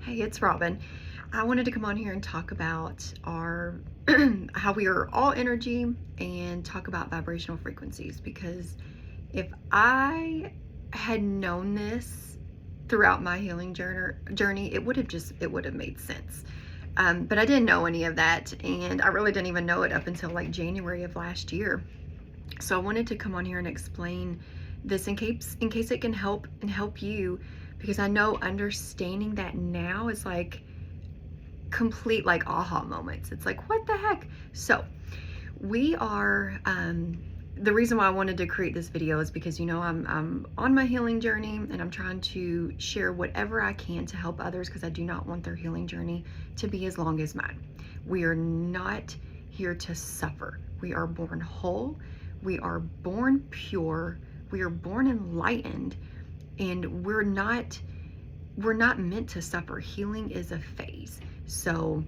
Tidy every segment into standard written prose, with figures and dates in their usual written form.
Hey, it's Robin. I wanted to come on here and talk about our how we are all energy and talk about vibrational frequencies, because if I had known this throughout my healing journey, it would have made sense. But I didn't know any of that, and I really didn't even know it up until like January of last year. So I wanted to come on here and explain this in case it can help you, because I know understanding that now is like complete like aha moments. It's like, what the heck? So we are the reason why I wanted to create this video is because I'm on my healing journey, and I'm trying to share whatever I can to help others, because I do not want their healing journey to be as long as mine. We are not here to suffer. We are born whole. We are born pure. We are born enlightened, and we're not meant to suffer. Healing is a phase. So,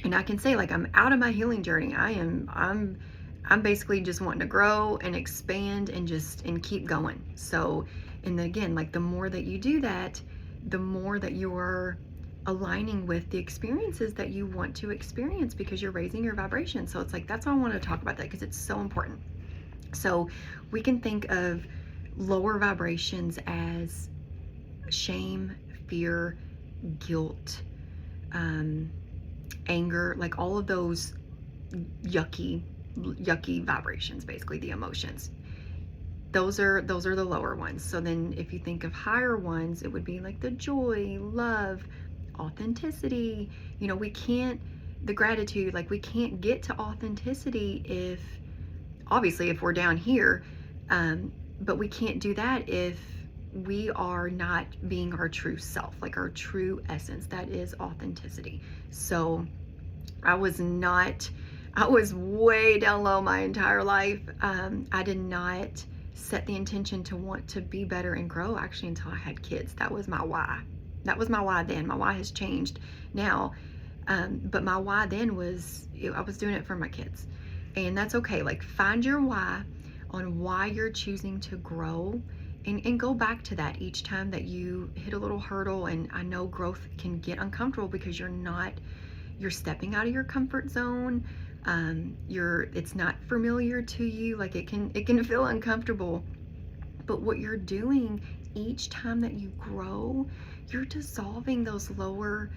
and I can say, like, I'm out of my healing journey. I'm basically just wanting to grow and expand and keep going. So, and then again, like, the more that you do that, the more that you're aligning with the experiences that you want to experience, because you're raising your vibration. So it's like, that's why I want to talk about that, because it's so important. So we can think of lower vibrations as shame, fear, guilt, anger, like all of those yucky vibrations, basically the emotions. Those are the lower ones. So then if you think of higher ones, it would be like the joy, love, authenticity. The gratitude, like, we can't get to authenticity if we're down here, but we can't do that if we are not being our true self, like our true essence. That is authenticity. So I was way down low my entire life. I did not set the intention to want to be better and grow, actually, until I had kids. That was my why. That was my why then. My why has changed now. But my why then was, I was doing it for my kids. And that's okay. Like, find your why on why you're choosing to grow, and go back to that each time that you hit a little hurdle. And I know growth can get uncomfortable because you're stepping out of your comfort zone. It's not familiar to you. Like, it can feel uncomfortable. But what you're doing each time that you grow, you're dissolving those lower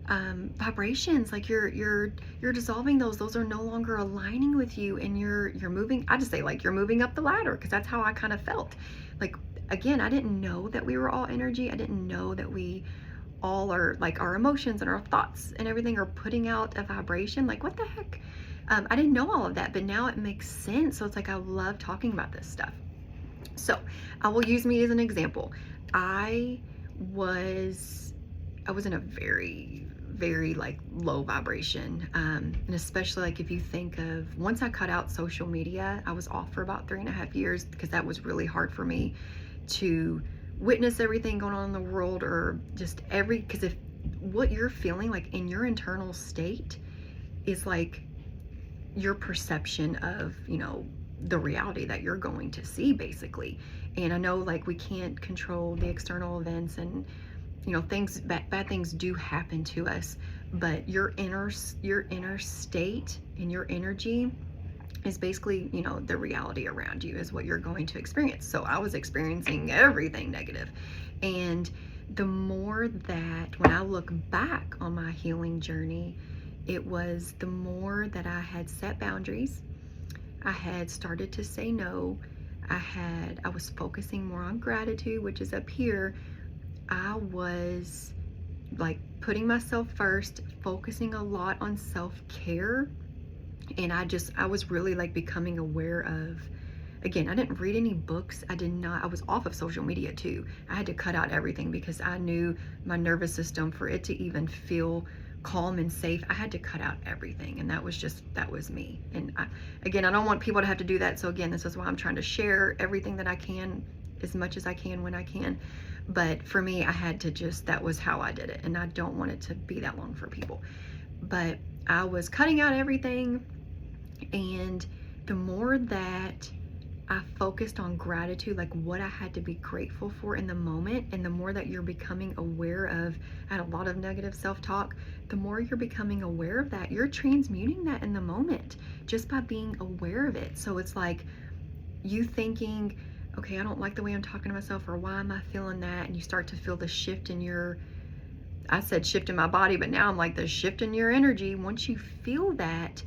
vibrations. Like, you're dissolving those are no longer aligning with you, and you're moving. I just say, like, you're moving up the ladder, because that's how I kind of felt. Like, again, I didn't know that we were all energy. I didn't know that we all are, like, our emotions and our thoughts and everything are putting out a vibration. Like, what the heck? I didn't know all of that, but now it makes sense. So it's like, I love talking about this stuff. So I will use me as an example. I was in a very, very, like, low vibration. And especially, like, if you think of, once I cut out social media, I was off for about 3.5 years, because that was really hard for me to witness everything going on in the world, or just because if what you're feeling, like, in your internal state, is like your perception of, the reality that you're going to see, basically. And I know, like, we can't control the external events, and bad things do happen to us, but your inner state and your energy is basically, the reality around you is what you're going to experience. So I was experiencing everything negative. And the more that, when I look back on my healing journey, it was the more that I had set boundaries. I had started to say no. I was focusing more on gratitude, which is up here. I was, like, putting myself first, focusing a lot on self-care. And I was really, like, becoming aware of, again, I didn't read any books. I was off of social media too. I had to cut out everything, because I knew my nervous system, for it to even feel calm and safe, I had to cut out everything. And that was me. And I don't want people to have to do that. So again, this is why I'm trying to share everything that I can, as much as I can, when I can. But for me, I had to that was how I did it. And I don't want it to be that long for people. But I was cutting out everything. And the more that I focused on gratitude, like what I had to be grateful for in the moment. And the more that you're becoming aware of, I had a lot of negative self-talk, the more you're becoming aware of that, you're transmuting that in the moment just by being aware of it. So it's like you thinking, okay, I don't like the way I'm talking to myself, or why am I feeling that? And you start to feel the shift in your, I said shift in my body, but now I'm like the shift in your energy. Once you feel that,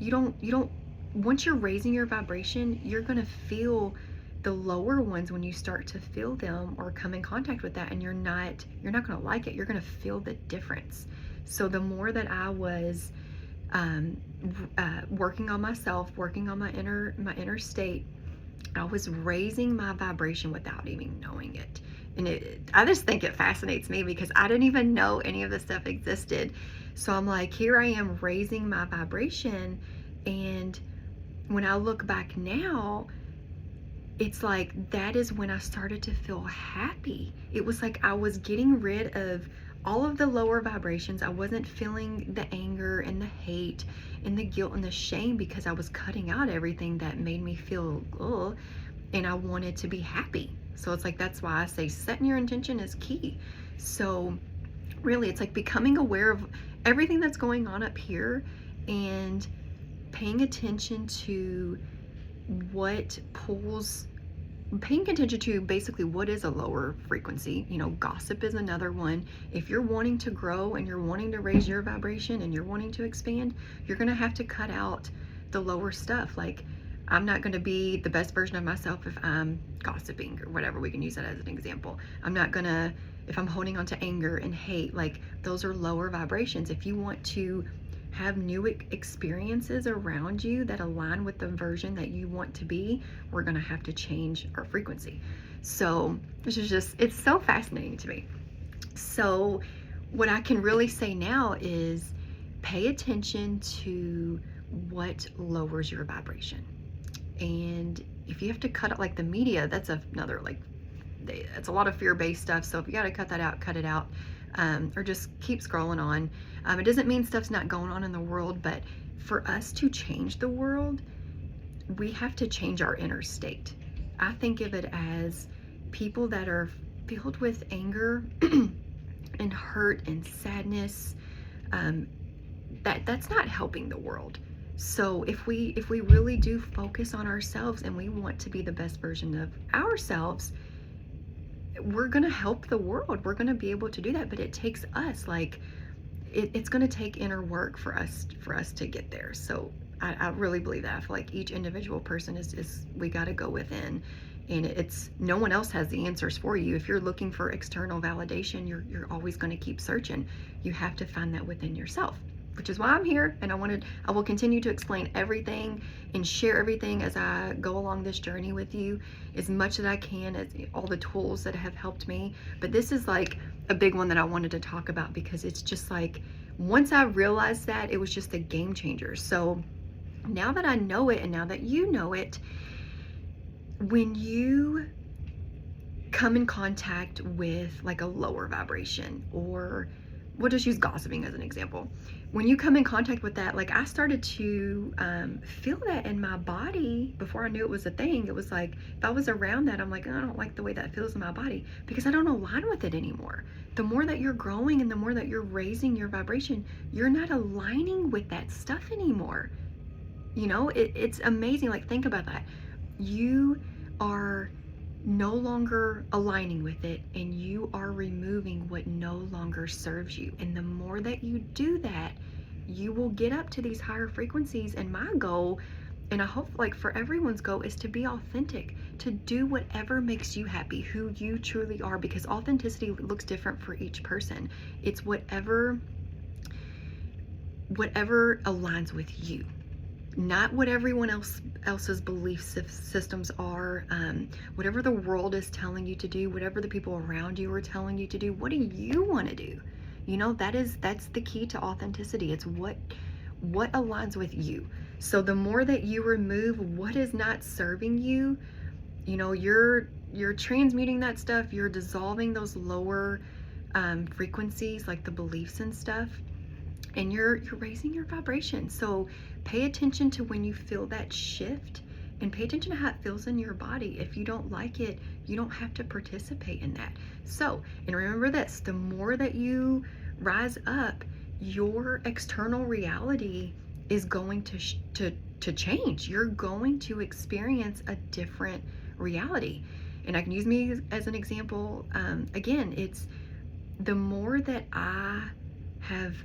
you don't once you're raising your vibration, you're going to feel the lower ones when you start to feel them or come in contact with that, and you're not going to like it. You're going to feel the difference. So the more that I was working on myself, working on my inner state, I was raising my vibration without even knowing it. And I just think it fascinates me because I didn't even know any of this stuff existed. So I'm like, here I am raising my vibration. And when I look back now, it's like that is when I started to feel happy. It was like I was getting rid of all of the lower vibrations. I wasn't feeling the anger and the hate and the guilt and the shame because I was cutting out everything that made me feel ugh, and I wanted to be happy. So it's like, that's why I say setting your intention is key. So really, it's like becoming aware of everything that's going on up here and paying attention to paying attention to basically what is a lower frequency. Gossip is another one. If you're wanting to grow and you're wanting to raise your vibration and you're wanting to expand, you're going to have to cut out the lower stuff. Like, I'm not going to be the best version of myself if I'm gossiping or whatever. We can use that as an example. I'm not going to, if I'm holding on to anger and hate, like those are lower vibrations. If you want to have new experiences around you that align with the version that you want to be, we're going to have to change our frequency. So it's so fascinating to me. So what I can really say now is pay attention to what lowers your vibration. And if you have to cut it, like the media, that's another, like, it's a lot of fear-based stuff. So if you got to cut that out, cut it out. Or just keep scrolling on. It doesn't mean stuff's not going on in the world, but for us to change the world, we have to change our inner state. I think of it as people that are filled with anger and hurt and sadness. That's not helping the world. So if we really do focus on ourselves and we want to be the best version of ourselves, we're going to help the world. We're going to be able to do that, but it takes us, like, it's going to take inner work for us to get there. So I really believe that. I feel like each individual person is we got to go within, and it's no one else has the answers for you. If you're looking for external validation, you're always going to keep searching. You have to find that within yourself, which is why I'm here. And I will continue to explain everything and share everything as I go along this journey with you, as much as I can, as all the tools that have helped me. But this is like a big one that I wanted to talk about because it's just like, once I realized that, it was just a game changer. So now that I know it, and now that you know it, when you come in contact with like a lower vibration, or we'll just use gossiping as an example. When you come in contact with that, like I started to feel that in my body before I knew it was a thing. It was like, if I was around that, I'm like, I don't like the way that feels in my body because I don't align with it anymore. The more that you're growing and the more that you're raising your vibration, you're not aligning with that stuff anymore. It's amazing. Like, think about that. You are no longer aligning with it, and you are removing what no longer serves you. And the more that you do that, you will get up to these higher frequencies. And my goal, and I hope like for everyone's goal, is to be authentic, to do whatever makes you happy, who you truly are, because authenticity looks different for each person. It's whatever aligns with you, not what everyone else's belief systems are, whatever the world is telling you to do, whatever the people around you are telling you to do. What do you want to do? That's the key to authenticity. It's what aligns with you. So the more that you remove what is not serving you, you're transmuting that stuff. You're dissolving those lower frequencies, like the beliefs and stuff, and you're raising your vibration. So pay attention to when you feel that shift, and pay attention to how it feels in your body. If you don't like it, you don't have to participate in that. So, and remember this, the more that you rise up, your external reality is going to change. You're going to experience a different reality. And I can use me as an example. Again, it's the more that I have,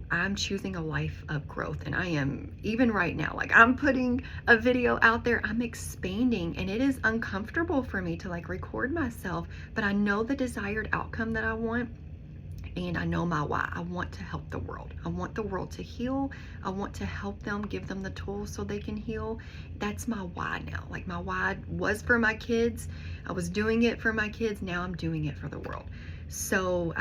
I'm choosing a life of growth, and I am, even right now, like I'm putting a video out there, I'm expanding, and it is uncomfortable for me to like record myself, but I know the desired outcome that I want. And I know my why. I want to help the world. I want the world to heal. I want to help them, give them the tools so they can heal. That's my why now. Like my why was for my kids. I was doing it for my kids. Now I'm doing it for the world. So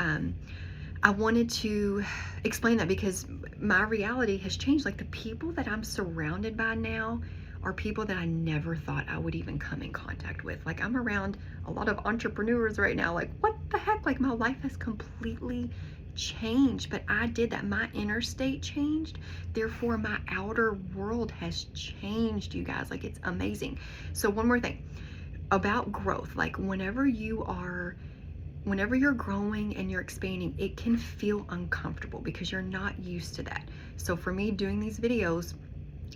I wanted to explain that because my reality has changed. Like the people that I'm surrounded by now are people that I never thought I would even come in contact with. Like I'm around a lot of entrepreneurs right now. Like what the heck? Like my life has completely changed, but I did that. My inner state changed. Therefore, my outer world has changed, you guys. Like it's amazing. So one more thing about growth. Like whenever you're growing and you're expanding, it can feel uncomfortable because you're not used to that. So for me doing these videos,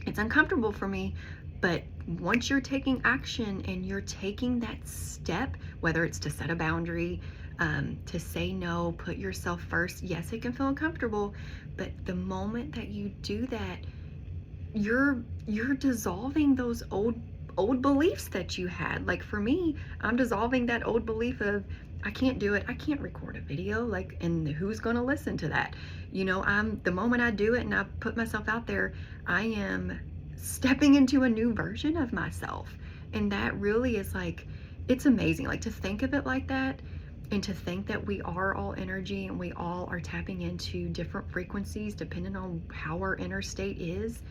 it's uncomfortable for me, but once you're taking action and you're taking that step, whether it's to set a boundary, to say no, put yourself first, yes, it can feel uncomfortable, but the moment that you do that, you're dissolving those old beliefs that you had. Like for me, I'm dissolving that old belief of I can't do it. I can't record a video. Like, and who's going to listen to that? The moment I do it and I put myself out there, I am stepping into a new version of myself. And that really is like, it's amazing. Like to think of it like that and to think that we are all energy and we all are tapping into different frequencies depending on how our inner state is.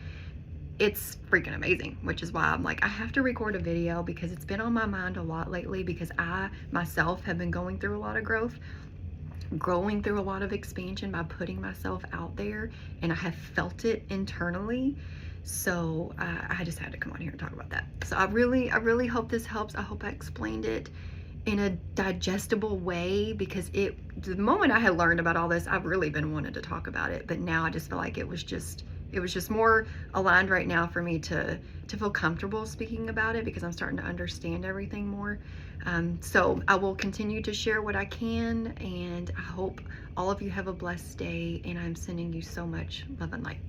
It's freaking amazing, which is why I'm like, I have to record a video because it's been on my mind a lot lately because I myself have been going through a lot of growth, going through a lot of expansion by putting myself out there, and I have felt it internally. So I just had to come on here and talk about that. So I really hope this helps. I hope I explained it in a digestible way because the moment I had learned about all this, I've really been wanting to talk about it, but now I just feel like it was just more aligned right now for me to feel comfortable speaking about it because I'm starting to understand everything more. So I will continue to share what I can, and I hope all of you have a blessed day, and I'm sending you so much love and light.